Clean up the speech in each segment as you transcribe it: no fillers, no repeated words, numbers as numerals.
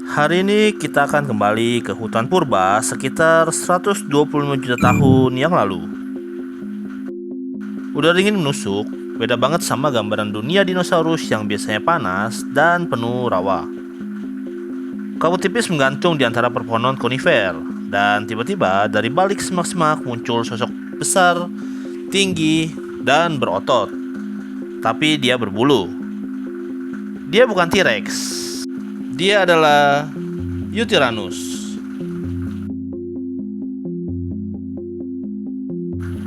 Hari ini kita akan kembali ke hutan purba sekitar 125 juta tahun yang lalu. Udara dingin menusuk, beda banget sama gambaran dunia dinosaurus yang biasanya panas dan penuh rawa. Kabut tipis menggantung di antara pepohonan konifer, dan tiba-tiba dari balik semak-semak muncul sosok besar, tinggi, dan berotot. Tapi dia berbulu. Dia bukan T-Rex. Dia adalah Yutyrannus.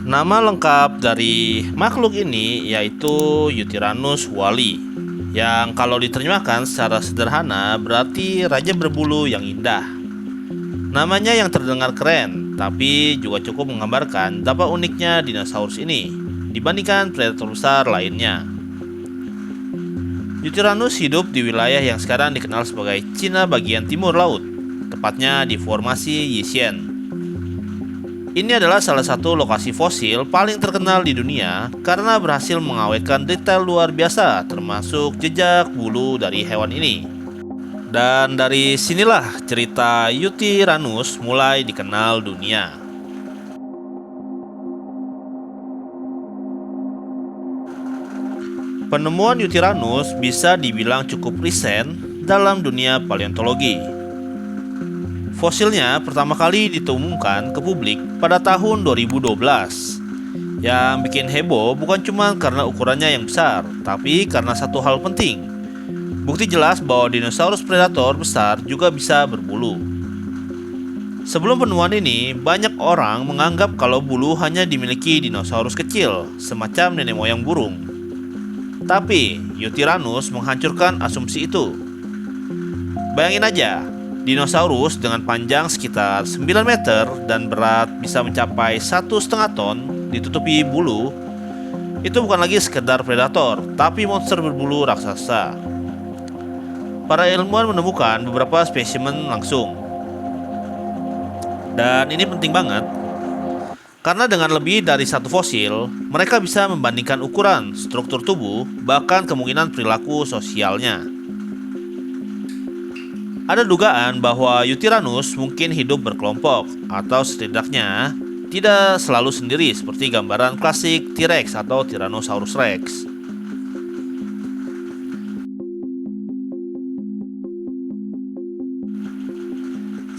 Nama lengkap dari makhluk ini yaitu Yutyrannus wali, yang kalau diterjemahkan secara sederhana berarti raja berbulu yang indah. Namanya yang terdengar keren, tapi juga cukup menggambarkan betapa uniknya dinosaurus ini dibandingkan predator besar lainnya. Yutyrannus hidup di wilayah yang sekarang dikenal sebagai Cina bagian timur laut, tepatnya di formasi Yishan. Ini adalah salah satu lokasi fosil paling terkenal di dunia karena berhasil mengawetkan detail luar biasa termasuk jejak bulu dari hewan ini. Dan dari sinilah cerita Yutyrannus mulai dikenal dunia. Penemuan Yutyrannus bisa dibilang cukup recent dalam dunia paleontologi. Fosilnya pertama kali ditemukan ke publik pada tahun 2012. Yang bikin heboh bukan cuma karena ukurannya yang besar, tapi karena satu hal penting. Bukti jelas bahwa dinosaurus predator besar juga bisa berbulu. Sebelum penemuan ini, banyak orang menganggap kalau bulu hanya dimiliki dinosaurus kecil, semacam nenek moyang burung. Tapi, Yutyrannus menghancurkan asumsi itu. Bayangin aja, dinosaurus dengan panjang sekitar 9 meter dan berat bisa mencapai 1,5 ton ditutupi bulu. Itu bukan lagi sekedar predator, tapi monster berbulu raksasa. Para ilmuwan menemukan beberapa spesimen langsung. Dan ini penting banget, karena dengan lebih dari satu fosil, mereka bisa membandingkan ukuran, struktur tubuh, bahkan kemungkinan perilaku sosialnya. Ada dugaan bahwa Yutyrannus mungkin hidup berkelompok, atau setidaknya tidak selalu sendiri seperti gambaran klasik T-Rex atau Tyrannosaurus Rex.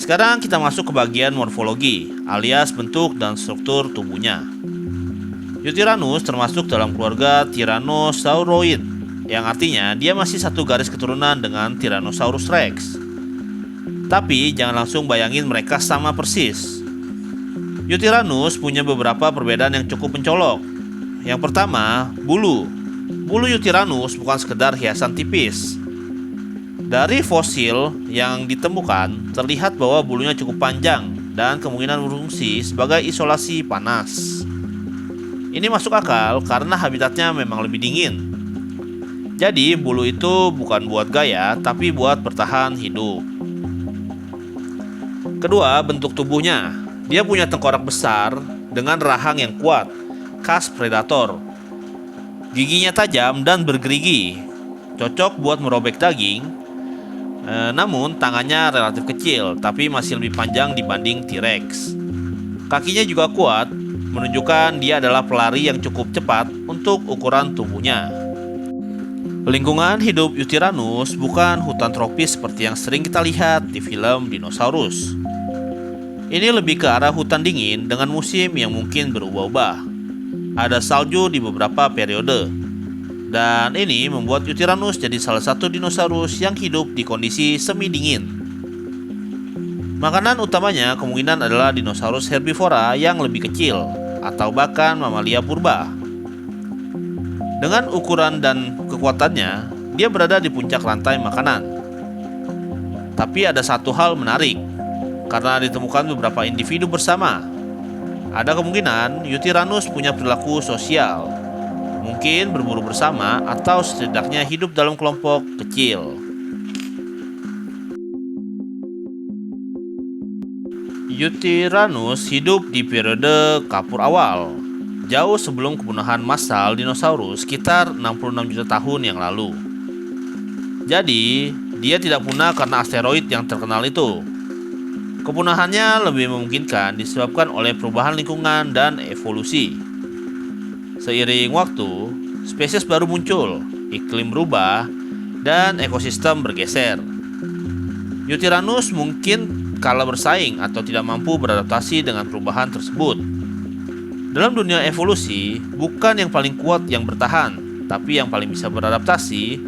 Sekarang kita masuk ke bagian morfologi, alias bentuk dan struktur tubuhnya. Yutyrannus termasuk dalam keluarga Tyrannosauroid, yang artinya dia masih satu garis keturunan dengan Tyrannosaurus Rex. Tapi jangan langsung bayangin mereka sama persis. Yutyrannus punya beberapa perbedaan yang cukup mencolok. Yang pertama, bulu. Bulu Yutyrannus bukan sekedar hiasan tipis. Dari fosil yang ditemukan, terlihat bahwa bulunya cukup panjang dan kemungkinan berfungsi sebagai isolasi panas. Ini masuk akal karena habitatnya memang lebih dingin. Jadi bulu itu bukan buat gaya, tapi buat bertahan hidup. Kedua, bentuk tubuhnya. Dia punya tengkorak besar dengan rahang yang kuat, khas predator. Giginya tajam dan bergerigi, cocok buat merobek daging. Namun tangannya relatif kecil, tapi masih lebih panjang dibanding T-Rex. Kakinya juga kuat, menunjukkan dia adalah pelari yang cukup cepat untuk ukuran tubuhnya. Lingkungan hidup Yutyrannus bukan hutan tropis seperti yang sering kita lihat di film dinosaurus. Ini lebih ke arah hutan dingin dengan musim yang mungkin berubah-ubah. Ada salju di beberapa periode. Dan ini membuat Yutyrannus jadi salah satu dinosaurus yang hidup di kondisi semi dingin. Makanan utamanya kemungkinan adalah dinosaurus herbivora yang lebih kecil, atau bahkan mamalia purba. Dengan ukuran dan kekuatannya, dia berada di puncak rantai makanan. Tapi ada satu hal menarik, karena ditemukan beberapa individu bersama. Ada kemungkinan Yutyrannus punya perilaku sosial, mungkin berburu bersama atau setidaknya hidup dalam kelompok kecil. Yutyrannus hidup di periode Kapur awal, jauh sebelum kepunahan massal dinosaurus sekitar 66 juta tahun yang lalu. Jadi, dia tidak punah karena asteroid yang terkenal itu. Kepunahannya lebih memungkinkan disebabkan oleh perubahan lingkungan dan evolusi. Seiring waktu, spesies baru muncul, iklim berubah, dan ekosistem bergeser. Yutyrannus mungkin kalah bersaing atau tidak mampu beradaptasi dengan perubahan tersebut. Dalam dunia evolusi, bukan yang paling kuat yang bertahan, tapi yang paling bisa beradaptasi.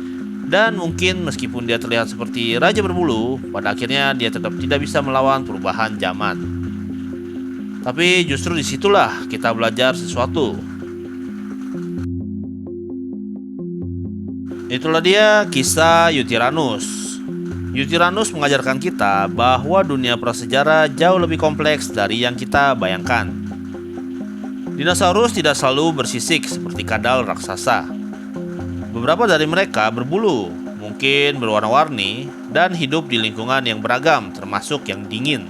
Dan mungkin meskipun dia terlihat seperti raja berbulu, pada akhirnya dia tetap tidak bisa melawan perubahan zaman. Tapi justru disitulah kita belajar sesuatu. Itulah dia kisah Yutyrannus. Yutyrannus mengajarkan kita bahwa dunia prasejarah jauh lebih kompleks dari yang kita bayangkan. Dinosaurus tidak selalu bersisik seperti kadal raksasa. Beberapa dari mereka berbulu, mungkin berwarna-warni, dan hidup di lingkungan yang beragam, termasuk yang dingin.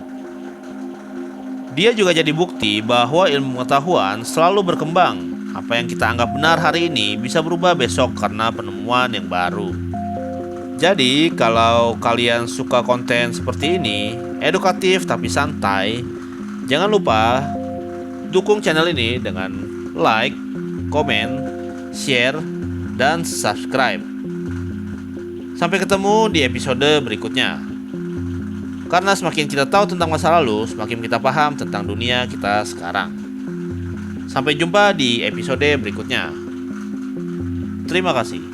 Dia juga jadi bukti bahwa ilmu pengetahuan selalu berkembang. Apa yang kita anggap benar hari ini bisa berubah besok karena penemuan yang baru. Jadi, kalau kalian suka konten seperti ini, edukatif tapi santai, jangan lupa dukung channel ini dengan like, komen, share, dan subscribe. Sampai ketemu di episode berikutnya. Karena semakin kita tahu tentang masa lalu, semakin kita paham tentang dunia kita sekarang. Sampai jumpa di episode berikutnya. Terima kasih.